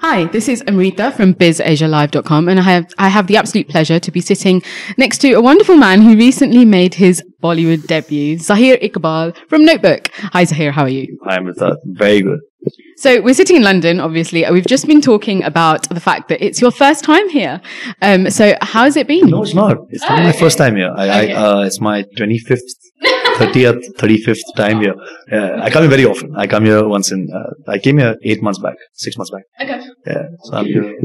Hi, this is Amrita from BizAsiaLive.com, and I have the absolute pleasure to be sitting next to a wonderful man who recently made his Bollywood debut, Zaheer Iqbal from Notebook. Hi Zaheer, how are you? Hi Amrita, very good. So we're sitting in London, obviously. We've just been talking about the fact that it's your first time here. So how's it been? No, it's not. It's not my first time here. It's my 25th, 30th, 35th time here. I come here very often. I come here once I came here 6 months back. Okay. Yeah, so I'm here.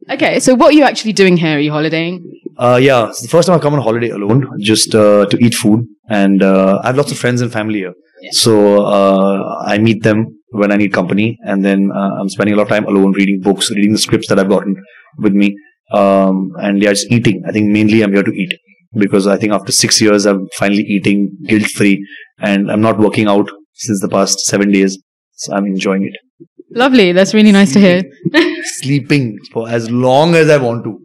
Okay, so what are you actually doing here? Are you holidaying? Yeah, it's the first time I come on holiday alone, just to eat food. And I have lots of friends and family here. Yeah. So I meet them when I need company. And then I'm spending a lot of time alone, reading books, reading the scripts that I've gotten with me. And yeah, just eating. I think mainly I'm here to eat. Because I think after 6 years, I'm finally eating guilt-free. And I'm not working out since the past 7 days. So I'm enjoying it. Lovely. That's really nice to hear. Sleeping for as long as I want to.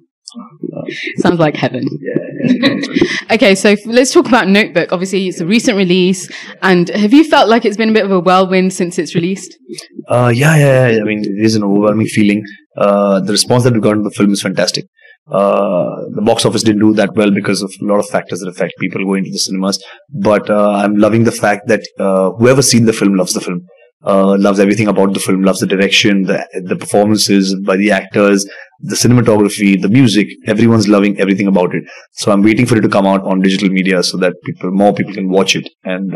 Sounds like heaven. Yeah. Okay, so let's talk about Notebook. Obviously, it's a recent release. And have you felt like it's been a bit of a whirlwind since it's released? Yeah. I mean, it is an overwhelming feeling. The response that we got in the film is fantastic. The box office didn't do that well because of a lot of factors that affect people going to the cinemas. But I'm loving the fact that whoever's seen the film loves the film. Loves everything about the film, loves the direction, the performances by the actors, the cinematography, the music. Everyone's loving everything about it. So I'm waiting for it to come out on digital media so that more people can watch it and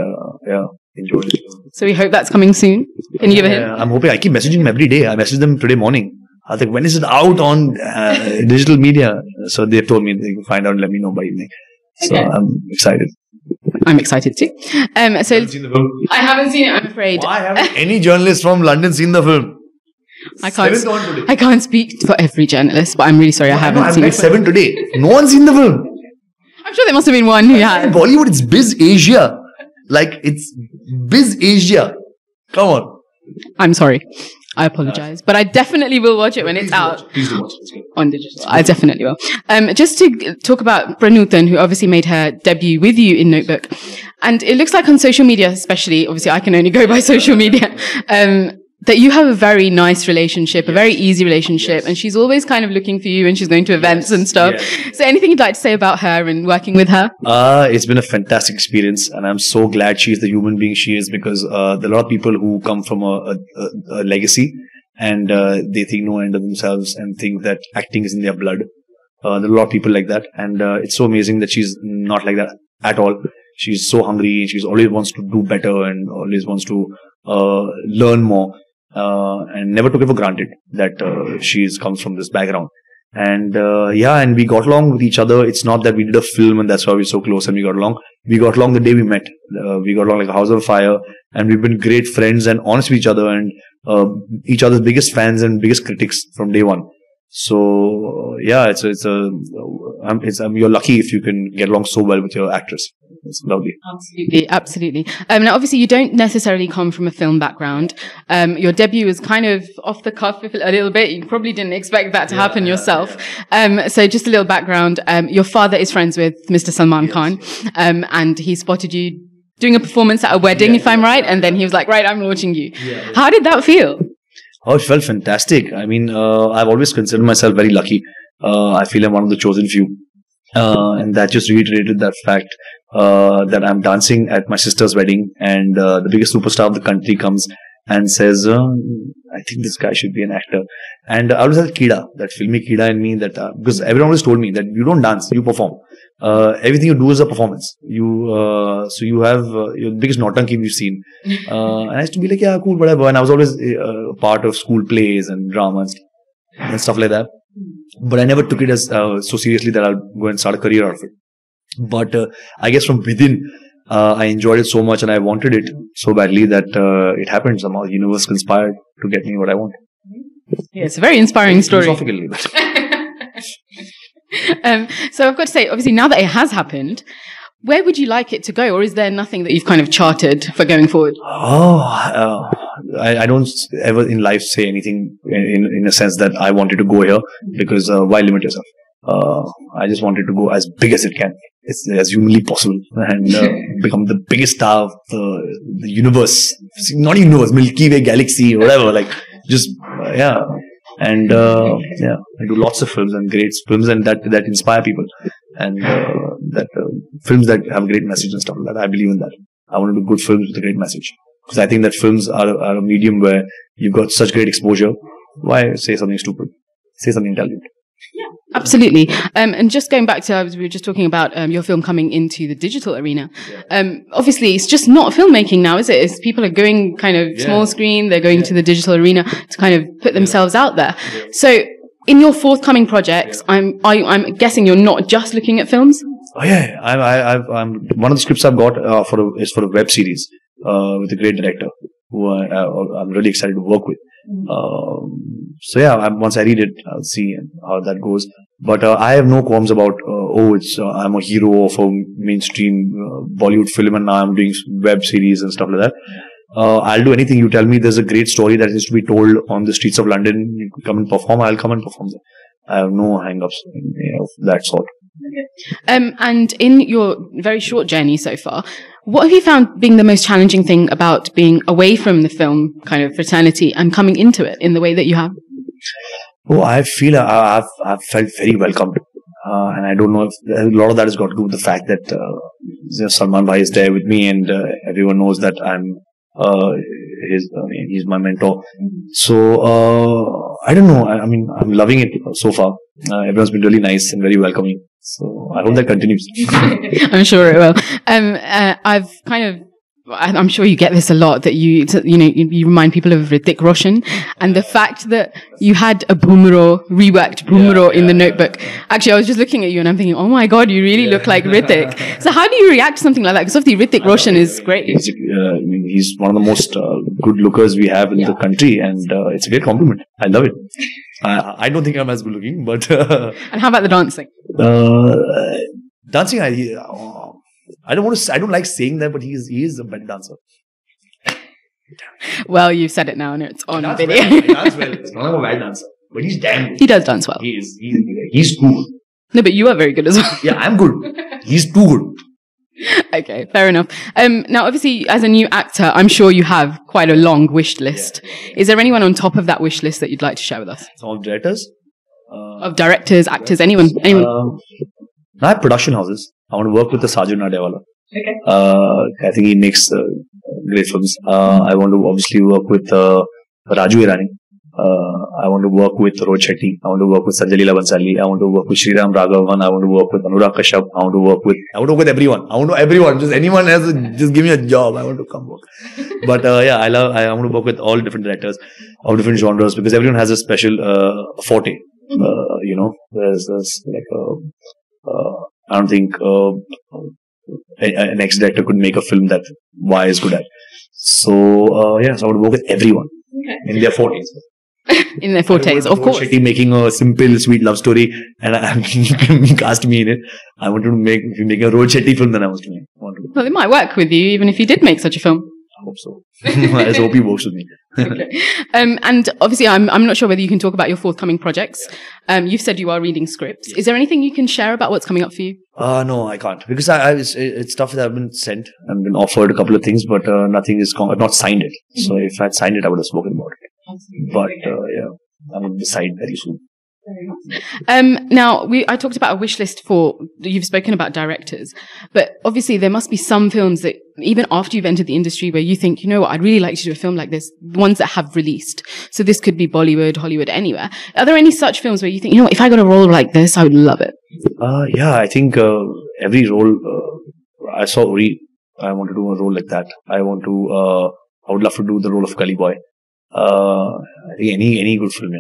enjoy it. So we hope that's coming soon. Can you give a hint? I'm hoping. I keep messaging them every day. I messaged them today morning. I was like, when is it out on digital media? So they've told me they can find out and let me know by evening. So okay. I'm excited. I'm excited too. So haven't seen the film? I haven't seen it, I'm afraid. Why haven't any journalist from London seen the film? I can't speak for every journalist, but I'm really sorry I haven't seen it. 7 today. No one's seen the film. I'm sure there must have been one who had. In Bollywood, it's BizAsia. Like, it's BizAsia. Come on. I'm sorry. I apologize. But I definitely will watch it when it's out. Please do watch it. On digital. I definitely will. Just to talk about Pranutan, who obviously made her debut with you in Notebook. And it looks like on social media, especially, obviously I can only go by social media, that you have a very nice relationship, a very easy relationship. Yes. And she's always kind of looking for you and she's going to events and stuff. Yes. So anything you'd like to say about her and working with her? It's been a fantastic experience and I'm so glad she's the human being she is because there are a lot of people who come from a legacy and they think no end of themselves and think that acting is in their blood. There are a lot of people like that and it's so amazing that she's not like that at all. She's so hungry. She always wants to do better and always wants to learn more. And never took it for granted that she comes from this background. And and we got along with each other. It's not that we did a film and that's why we're so close and we got along. We got along the day we met. We got along like a house on fire and we've been great friends and honest with each other and each other's biggest fans and biggest critics from day one. So you're lucky if you can get along so well with your actress. It's lovely. Absolutely. Now, obviously, you don't necessarily come from a film background. Your debut was kind of off the cuff a little bit. You probably didn't expect that to happen yourself. So just a little background. Your father is friends with Mr. Salman Khan, and he spotted you doing a performance at a wedding, if I'm right, and then he was like, right, I'm launching you. Yeah. How did that feel? Oh, it felt fantastic. I mean, I've always considered myself very lucky. I feel I'm one of the chosen few. And that just reiterated that fact that I'm dancing at my sister's wedding and the biggest superstar of the country comes and says, I think this guy should be an actor. And I always had Kida, that filmy Kida in me, that because everyone always told me that you don't dance, you perform. Everything you do is a performance. So you have your biggest nautanki we've seen. And I used to be like, yeah, cool, whatever. And I was always part of school plays and dramas and stuff like that. But I never took it as so seriously that I'll go and start a career out of it. But I guess from within, I enjoyed it so much and I wanted it so badly that it happened somehow. The universe conspired to get me what I want. Yeah, it's a very inspiring story. Philosophically. So I've got to say, obviously, now that it has happened, where would you like it to go? Or is there nothing that you've kind of charted for going forward? I don't ever in life say anything in a sense that I wanted to go here because why limit yourself? I just wanted to go as big as it can, as humanly possible, and become the biggest star of the universe. Not even universe, Milky Way galaxy, whatever. Like, just And yeah, I do lots of films and great films and that inspire people, and films that have a great message and stuff like that. I believe in that. I want to do good films with a great message, because I think that films are a medium where you've got such great exposure. Why say something stupid? Say something intelligent. Absolutely. And just going back to, we were just talking about your film coming into the digital arena. Obviously, it's just not filmmaking now, is it? It's people are going kind of small screen, they're going to the digital arena to kind of put themselves out there. So, in your forthcoming projects, I'm guessing you're not just looking at films? Oh yeah, I'm one of the scripts I've got is for a web series with a great director who I'm really excited to work with. So yeah, once I read it, I'll see how that goes. But I have no qualms about I'm a hero of a mainstream Bollywood film, and now I'm doing web series and stuff like that. I'll do anything you tell me. There's a great story that is to be told on the streets of London. You can come and perform. I'll come and perform there. I have no hang-ups of that sort. And in your very short journey so far, what have you found being the most challenging thing about being away from the film kind of fraternity and coming into it in the way that you have? Oh, I feel I've felt very welcomed. And I don't know if a lot of that has got to do with the fact that Salman Bhai is there with me, and everyone knows that he's my mentor. So I don't know. I mean, I'm loving it so far. Everyone's been really nice and very welcoming. So I hope that continues. I'm sure it will. I'm sure you get this a lot, that you remind people of Hrithik Roshan, and the fact that you had a reworked Bhumro in the Notebook. Actually, I was just looking at you and I'm thinking, oh my God, you really look like Hrithik. So how do you react to something like that? Because obviously Hrithik Roshan is great. He's one of the most good lookers we have in the country, and it's a great compliment. I love it. I don't think I'm as good looking, but and how about the dancing? Dancing, I don't like saying that, but he is a better dancer. Well, you've said it now, and it's on video. He dances well. It's not a bad dancer, but he's damn good. He does dance well. He's cool. No, but you are very good as well. Yeah, I'm good. He's too good. Okay, fair enough. Now, obviously, as a new actor, I'm sure you have quite a long wish list. Is there anyone on top of that wish list that you'd like to share with us? Some of directors? Of directors, actors, anyone? I have production houses. I want to work with the Sajid Nadewala. Okay. I think he makes great films. I want to obviously work with Raju Irani. I want to work with Rohit Shetty. I want to work with Sanjay Leela Bhansali. I want to work with Sriram Raghavan. I want to work with Anurag Kashyap. I want to work with everyone. I want to know everyone. Just anyone just give me a job. I want to come work. But I want to work with all different directors of different genres, because everyone has a special forte. There's like I don't think an ex-director could make a film that Y is good at. So so I want to work with everyone in their 40s. In their 40s, of course. Shetty making a simple, sweet love story, and you cast me in it. I wanted to make a Rohit Shetty film, then I was doing. Well, it might work with you, even if you did make such a film. I hope so. I just hope he works with me. Okay. And obviously, I'm not sure whether you can talk about your forthcoming projects. You've said you are reading scripts. Is there anything you can share about what's coming up for you? No, I can't, because it's stuff that I've been sent and been offered a couple of things, but nothing is. I've not signed it. Mm-hmm. So if I'd signed it, I would have spoken about it. But I will decide very soon. Now, I talked about a wish list you've spoken about directors, but obviously there must be some films that even after you've entered the industry where you think, you know what, I'd really like to do a film like this, ones that have released. So this could be Bollywood, Hollywood, anywhere. Are there any such films where you think, you know what, if I got a role like this, I would love it? I think every role, I saw Uri, I want to do a role like that. I would love to do the role of Gully Boy. I think any good film,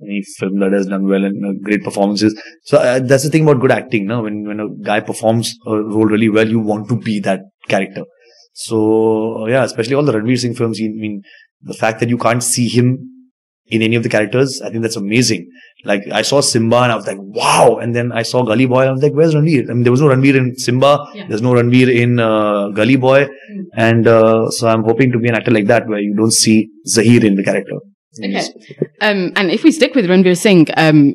any film that has done well and great performances. So that's the thing about good acting, no? When a guy performs a role really well, you want to be that character. So especially all the Ranveer Singh films. I mean, the fact that you can't see him in any of the characters, I think that's amazing. Like, I saw Simba and I was like, wow. And then I saw Gully Boy and I was like, where's Ranveer? I mean, there was no Ranveer in Simba. Yeah. There's no Ranveer in Gully Boy. And so I'm hoping to be an actor like that, where you don't see Zaheer in the character. Okay. And if we stick with Ranveer Singh,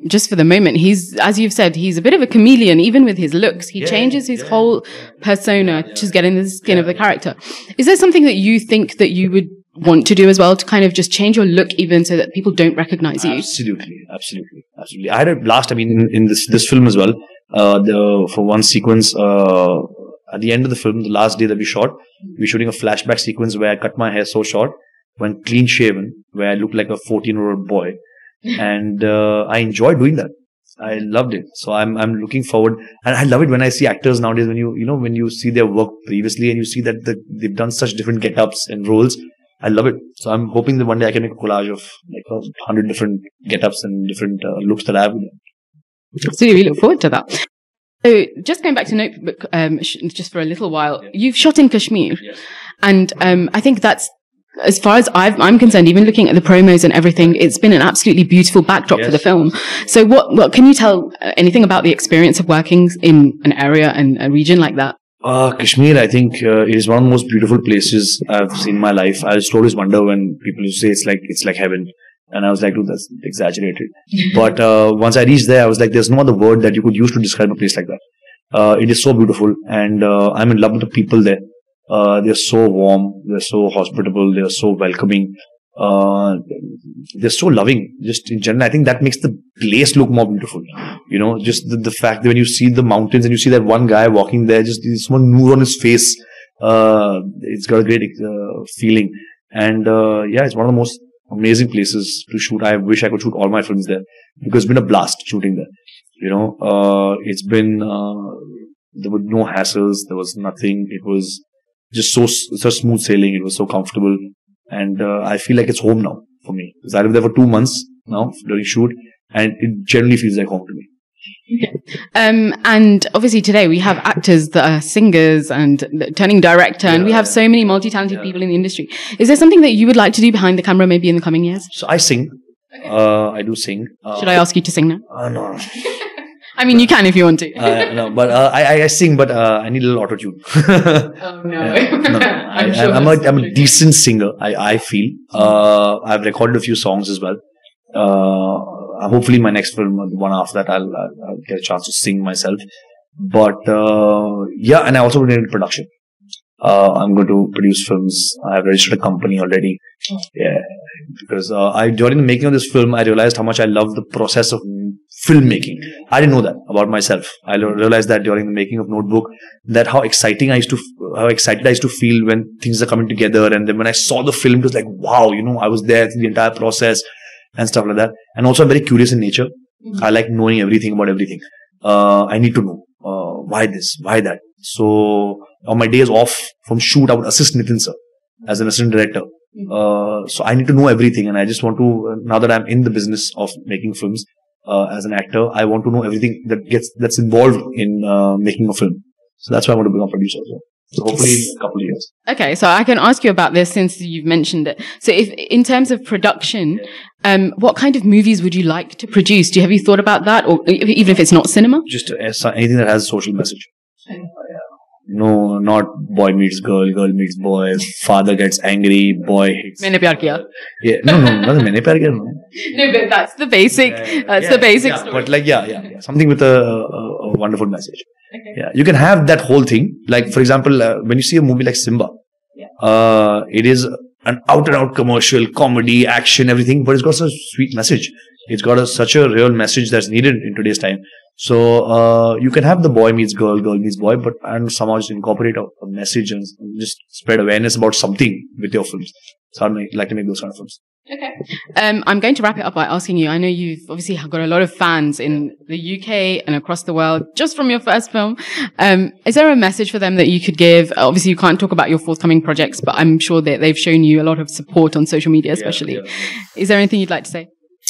just for the moment, as you've said, he's a bit of a chameleon, even with his looks. He changes his whole persona to get in the skin of the character. Is there something that you think that you would want to do as well, to kind of just change your look even so that people don't recognize you? Absolutely. I had a blast. I mean, in this film as well, for one sequence, at the end of the film, the last day that we shot, we were shooting a flashback sequence where I cut my hair so short, went clean shaven, where I looked like a 14-year-old boy. And I enjoyed doing that. I loved it. So I'm looking forward, and I love it when I see actors nowadays, when you see their work previously and you see that they've done such different get-ups and roles. I love it. So I'm hoping that one day I can make a collage of like 100 different get-ups and different looks that I have. So we look forward to that. So just going back to Notebook, just for a little while, you've shot in Kashmir, and I think that's, as far as I'm concerned, even looking at the promos and everything, it's been an absolutely beautiful backdrop for the film. So what can you tell anything about the experience of working in an area and a region like that? Kashmir, I think, is one of the most beautiful places I've seen in my life. I just always wonder when people say it's like heaven. And I was like, dude, that's exaggerated. But once I reached there, I was like, there's no other word that you could use to describe a place like that. It is so beautiful, and I'm in love with the people there. They're so warm, they're so hospitable, they're so welcoming, they're so loving, just in general. I think that makes the place look more beautiful. Just the fact that when you see the mountains and you see that one guy walking there, just this one noor on his face, it's got a great feeling. And it's one of the most amazing places to shoot. I wish I could shoot all my films there, because it's been a blast shooting there. It's been, there were no hassles, there was nothing. It was just such smooth sailing. It was so comfortable, and I feel like it's home now for me, because I lived there for 2 months now during shoot, and it generally feels like home to me. And obviously today we have actors that are singers and turning director, and we have so many multi-talented people in the industry. Is there something that you would like to do behind the camera maybe in the coming years? So I sing. I do sing. Should I ask you to sing now? No. I mean, you can if you want to. No, but I sing, but I need a little auto-tune. Oh, no. I'm a decent singer, I feel. I've recorded a few songs as well. Hopefully my next film, the one after that, I'll get a chance to sing myself. But and I also did production. I'm going to produce films. I've registered a company already. Yeah, because during the making of this film, I realized how much I love the process of filmmaking. I didn't know that about myself. I realized that during the making of Notebook, that how excited I used to feel when things are coming together. And then when I saw the film, it was like, wow, I was there through the entire process and stuff like that. And also, I'm very curious in nature. I like knowing everything about everything. I need to know why this, why that. So on my days off from shoot, I would assist Nitin sir as an assistant director. So I need to know everything, and I just want to, now that I'm in the business of making films as an actor, I want to know everything that's involved in making a film. So that's why I want to become a producer as well. So hopefully in a couple of years. Okay, so I can ask you about this since you've mentioned it. So if in terms of production, what kind of movies would you like to produce? Have you thought about that, or even if it's not cinema? Just anything that has a social message. No, not boy meets girl, girl meets boy, father gets angry, boy hits. Maine pyar kiya. Yeah, no, nothing. Maine pyar kiya. No, but that's the basic. That's the basic story. But like, something with a wonderful message. Okay. Yeah, you can have that whole thing. Like, for example, when you see a movie like Simba, it is an out-and-out commercial, comedy, action, everything, but it's got such a sweet message. It's got such a real message that's needed in today's time. So you can have the boy meets girl, girl meets boy, but and somehow just incorporate a message and just spread awareness about something with your films. So I'd like to make those kind of films. Okay. I'm going to wrap it up by asking you, I know you've obviously got a lot of fans in the UK and across the world just from your first film. Is there a message for them that you could give? Obviously you can't talk about your forthcoming projects, but I'm sure that they've shown you a lot of support on social media especially. Yeah. Is there anything you'd like to say?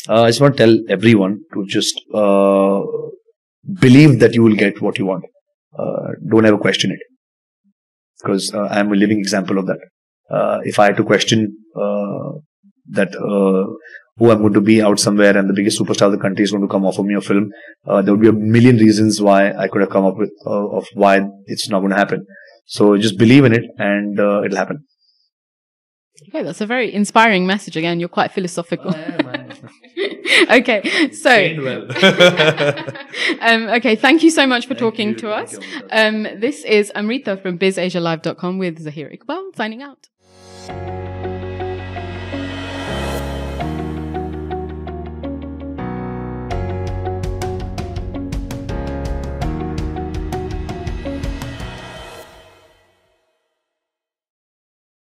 I just want to tell everyone to just believe that you will get what you want. Don't ever question it. Because I'm a living example of that. If I had to question that who I'm going to be out somewhere and the biggest superstar of the country is going to come offer me a film, there would be a million reasons why I could have come up with of why it's not going to happen. So just believe in it and it'll happen. Okay, that's a very inspiring message. Again, you're quite philosophical. Okay, so okay, thank you so much for talking to us. This is Amrita from BizAsiaLive.com with Zaheer Iqbal signing out.